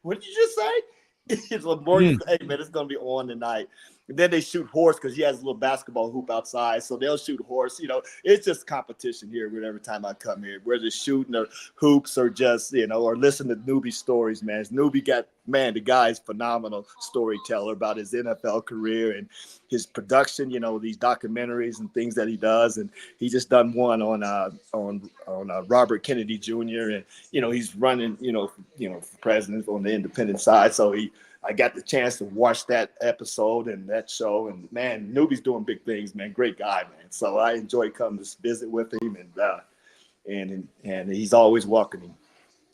What did you just say? So Morgan said, hey, man, it's going to be on tonight. And then they shoot horse because he has a little basketball hoop outside. So they'll shoot horse. It's just competition here every time I come here, whether it's shooting or hoops or just, or listen to Newbie stories, man. The guy's phenomenal storyteller about his NFL career and his production, these documentaries and things that he does. And he just done one on Robert Kennedy Jr. And, he's running, for president on the independent side. So I got the chance to watch that episode and that show, and man, Newbie's doing big things, man. Great guy, man. So I enjoy coming to visit with him, and he's always welcoming.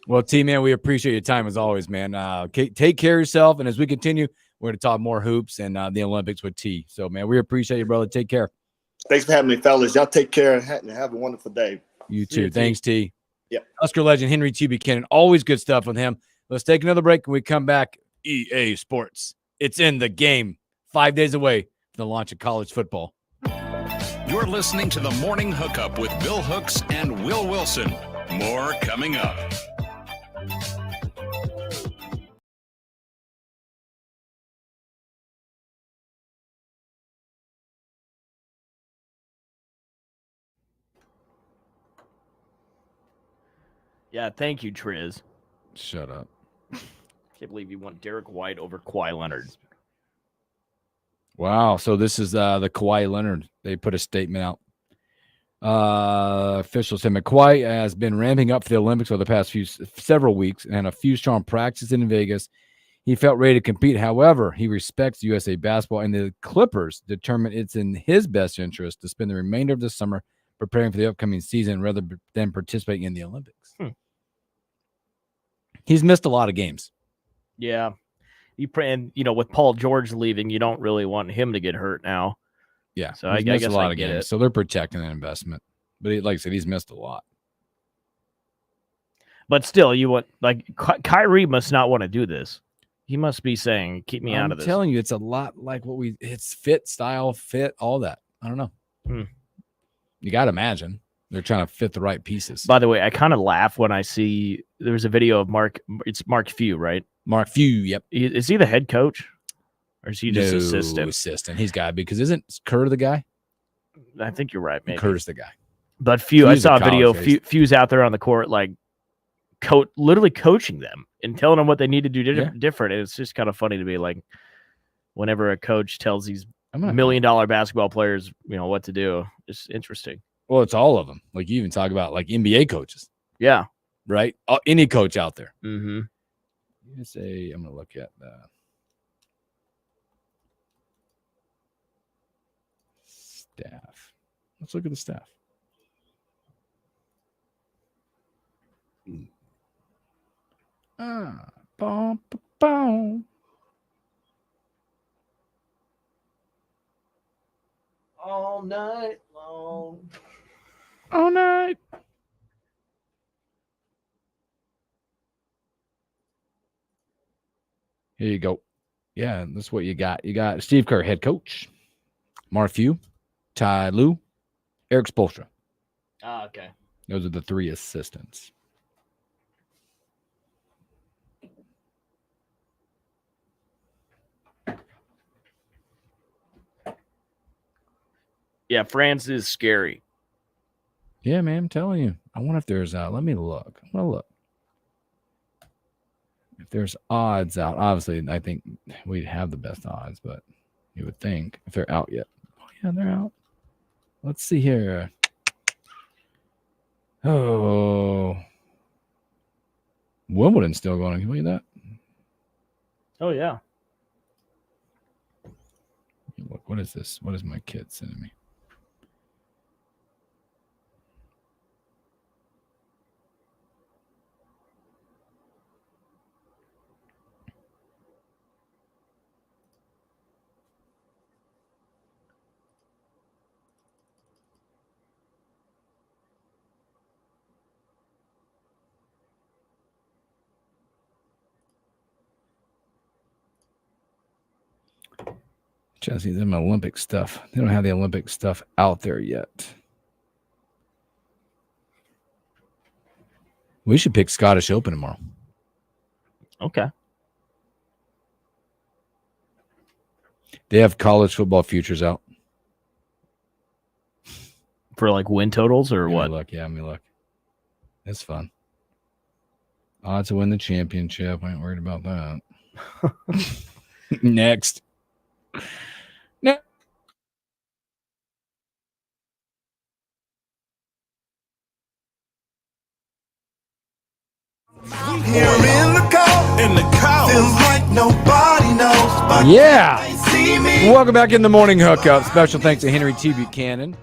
Well, T, man, we appreciate your time as always, man. Take care of yourself, and as we continue, we're going to talk more hoops and the Olympics with T. So, man, we appreciate you, brother. Take care. Thanks for having me, fellas. Y'all take care and have a wonderful day. You too. Thanks, T. Yeah. Husker legend Henry T. Buchanan. Always good stuff with him. Let's take another break. When we come back, EA Sports. It's in the game. 5 days away from the launch of college football. You're listening to the Morning Hookup with Bill Hooks and Will Wilson. More coming up. Yeah, thank you, Triz. Shut up. Can't believe you want Derek White over Kawhi Leonard. Wow. So this is the Kawhi Leonard. They put a statement out. Official statement. Kawhi has been ramping up for the Olympics over the past several weeks and a few strong practices in Vegas. He felt ready to compete. However, he respects USA basketball, and the Clippers determined it's in his best interest to spend the remainder of the summer preparing for the upcoming season rather than participating in the Olympics. He's missed a lot of games. Yeah. With Paul George leaving, you don't really want him to get hurt now. Yeah. So I guess a lot of games. So they're protecting that investment. But like I said, he's missed a lot. But still, Kyrie must not want to do this. He must be saying, keep me out of this. I'm telling you, it's a lot like it's fit, style, fit, all that. I don't know. You got to imagine they're trying to fit the right pieces. By the way, I kind of laugh when I see there's a video of Mark Few, right? Mark Few, yep. Is he the head coach? Or is he just assistant? He's got to be, because isn't Kerr the guy? I think you're right, maybe. Kerr's the guy. But Few, I saw a video, Few's out there on the court, like, literally coaching them and telling them what they need to do different. And it's just kind of funny to me, like, whenever a coach tells these $1 million basketball players, what to do, it's interesting. Well, it's all of them. Like you even talk about like NBA coaches, Yeah. right? Any coach out there. Mm-hmm. You say I'm gonna look at the staff. Let's look at the staff. Boom, boom. All night long. All night. Here you go. Yeah, that's what you got. You got Steve Kerr, head coach. Mark Few, Ty Lue, Eric Spoelstra. Ah, okay. Those are the 3 assistants. Yeah, France is scary. Yeah, man, I'm telling you. I wonder if there's let me look. I'm gonna look. If there's odds out, obviously I think we'd have the best odds, but you would think if they're out yet. Oh yeah, they're out. Let's see here. Oh, Wimbledon's still going. Can we do that? Oh yeah. Look, what is this? What is my kid sending me? Trying to see them Olympic stuff. They don't have the Olympic stuff out there yet. We should pick Scottish Open tomorrow. Okay. They have college football futures out. For like win totals or Let me what? look. Yeah, let me look. It's fun. Odds to win the championship. I ain't worried about that. Next. Here in the car, feels like nobody knows. But Yeah. they see me. Welcome back in the morning hookup. Special thanks to Henry T. Buchanan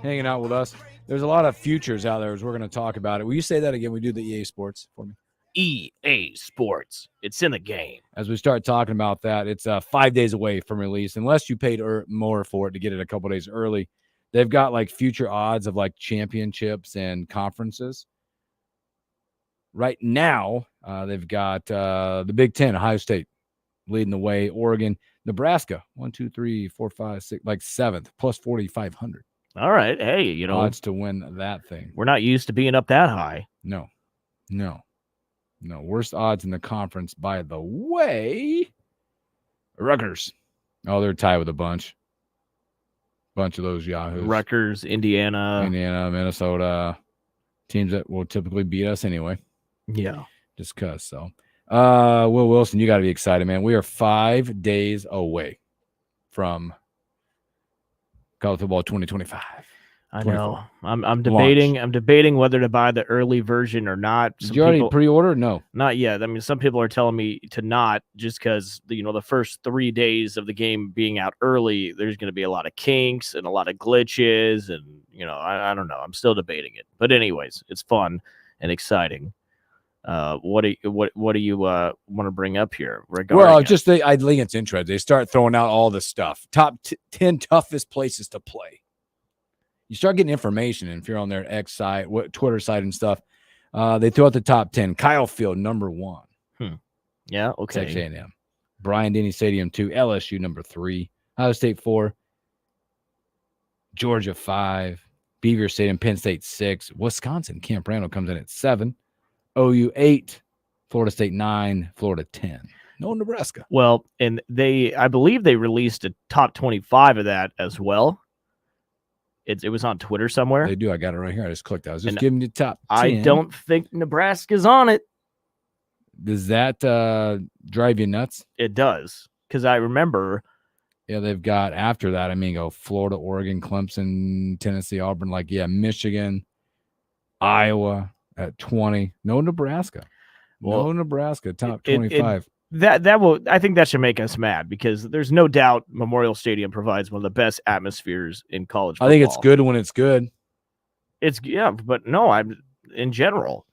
hanging out with us. There's a lot of futures out there as we're going to talk about it. Will you say that again? We do the EA Sports for me. EA Sports. It's in the game. As we start talking about that, it's 5 days away from release. Unless you paid more for it to get it a couple days early, they've got like future odds of like championships and conferences. Right now, they've got the Big Ten, Ohio State leading the way, Oregon, Nebraska, 1, 2, 3, 4, 5, 6, like 7th, plus 4,500. All right. Hey, you know, Odds to win that thing. we're not used to being up that high. No. Worst odds in the conference, by the way. Rutgers. Oh, they're tied with a bunch of those Yahoos. Rutgers, Indiana, Minnesota, teams that will typically beat us anyway. Yeah. Just because. So, Will Wilson, you got to be excited, man. We are 5 days away from college football 2025. I 24. know. I'm debating. Launch. I'm debating whether to buy the early version or not. Did you already pre-order? No, not yet. I mean, some people are telling me to not, just because the first 3 days of the game being out early, there's going to be a lot of kinks and a lot of glitches, and I don't know. I'm still debating it, but anyways, it's fun and exciting. What do you want to bring up here? Well, I think it's interesting. They start throwing out all the stuff. Top 10 toughest places to play. You start getting information, and if you're on their X site, Twitter site and stuff, they throw out the top 10. Kyle Field, number 1. Yeah, okay. Texas A&M. Bryant-Denny Stadium, 2. LSU, number 3. Ohio State, 4. Georgia, 5. Beaver Stadium, Penn State, 6. Wisconsin, Camp Randall comes in at 7. OU, 8. Florida State, 9. Florida, 10. No Nebraska. Well, and I believe they released a top 25 of that as well. It was on Twitter somewhere. They do. I got it right here. I just clicked. I was just giving you top 10. I don't think Nebraska's on it. Does that drive you nuts? It does, because I remember Yeah, they've got after that. I mean, go Florida, Oregon, Clemson, Tennessee, Auburn. Michigan, Iowa at 20. No Nebraska. Well, no Nebraska. Top 25. That will. I think that should make us mad because there's no doubt Memorial Stadium provides one of the best atmospheres in college football. I think it's good when it's good. But no, I'm in general.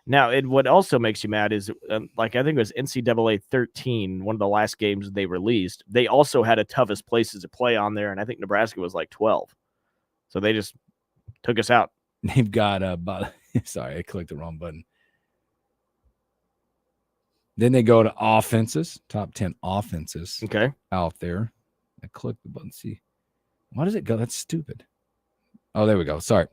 Now, what also makes you mad is, I think it was NCAA 13, one of the last games they released. They also had a toughest places to play on there, and I think Nebraska was 12. So they just took us out. They've got sorry, I clicked the wrong button. Then they go to offenses, top 10 offenses. Okay, out there. I clicked the button. See, why does it go? That's stupid. Oh, there we go. Sorry.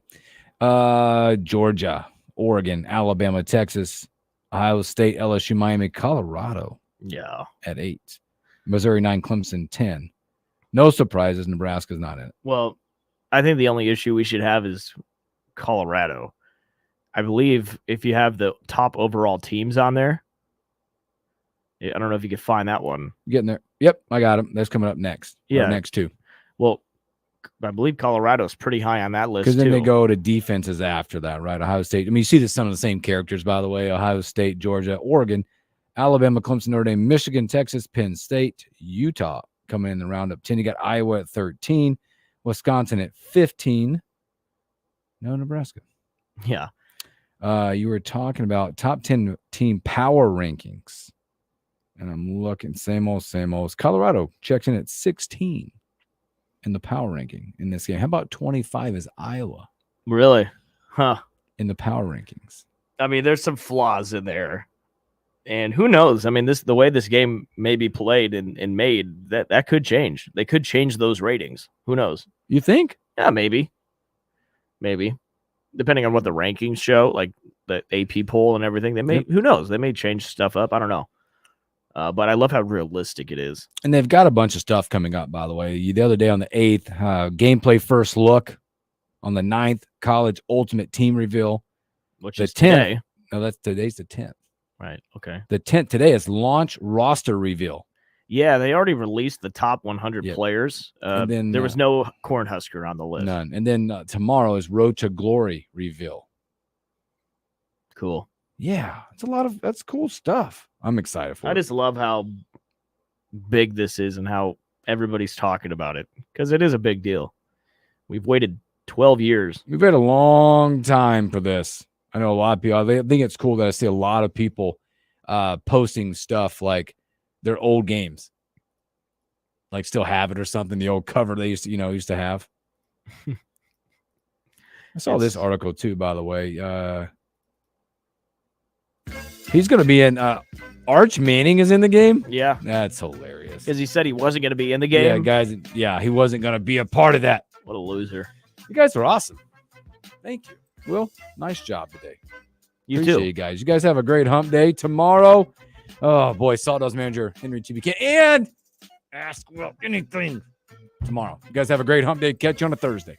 Georgia, Oregon, Alabama, Texas, Ohio State, LSU, Miami, Colorado. Yeah. At 8. Missouri 9, Clemson 10. No surprises. Nebraska's not in it. Well, I think the only issue we should have is Colorado. I believe if you have the top overall teams on there, I don't know if you could find that one. Getting there. Yep, I got them. That's coming up next. Yeah. Next 2. Well, I believe Colorado's pretty high on that list, because then they go to defenses after that, right? Ohio State. I mean, you see some of the same characters, by the way. Ohio State, Georgia, Oregon, Alabama, Clemson, Notre Dame, Michigan, Texas, Penn State, Utah coming in the roundup 10. You got Iowa at 13, Wisconsin at 15. No Nebraska. Yeah. You were talking about top 10 team power rankings. And I'm looking, same old. Colorado checks in at 16 in the power ranking in this game. How about 25 is Iowa? Really? Huh. In the power rankings. I mean, there's some flaws in there. And who knows? I mean, the way this game may be played and made, that could change. They could change those ratings. Who knows? You think? Yeah, maybe. Maybe. Depending on what the rankings show, like the AP poll and everything, they may, who knows? They may change stuff up. I don't know. But I love how realistic it is. And they've got a bunch of stuff coming up, by the way. The other day on the 8th, gameplay first look. On the 9th, college ultimate team reveal. Which the is 10th. today. No, today's the 10th. Right, okay. The 10th today is launch roster reveal. Yeah, they already released the top 100 players. And then, there was no Cornhusker on the list. None. And then tomorrow is Road to Glory reveal. Cool. Yeah, that's cool stuff. I'm excited for it. I just love how big this is and how everybody's talking about it because it is a big deal. We've waited 12 years. We've waited a long time for this. I know a lot of people. I think it's cool that I see a lot of people posting stuff like their old games, like still have it or something. The old cover they used to have. I saw this article too, by the way. He's going to be in. Arch Manning is in the game. Yeah, that's hilarious. Because he said he wasn't going to be in the game. Yeah, guys. Yeah, he wasn't going to be a part of that. What a loser! You guys are awesome. Thank you, Will. Nice job today. You Appreciate too, you guys. You guys have a great hump day tomorrow. Oh boy, Sawdust manager Henry TBK and Ask Will anything tomorrow. You guys have a great hump day. Catch you on a Thursday.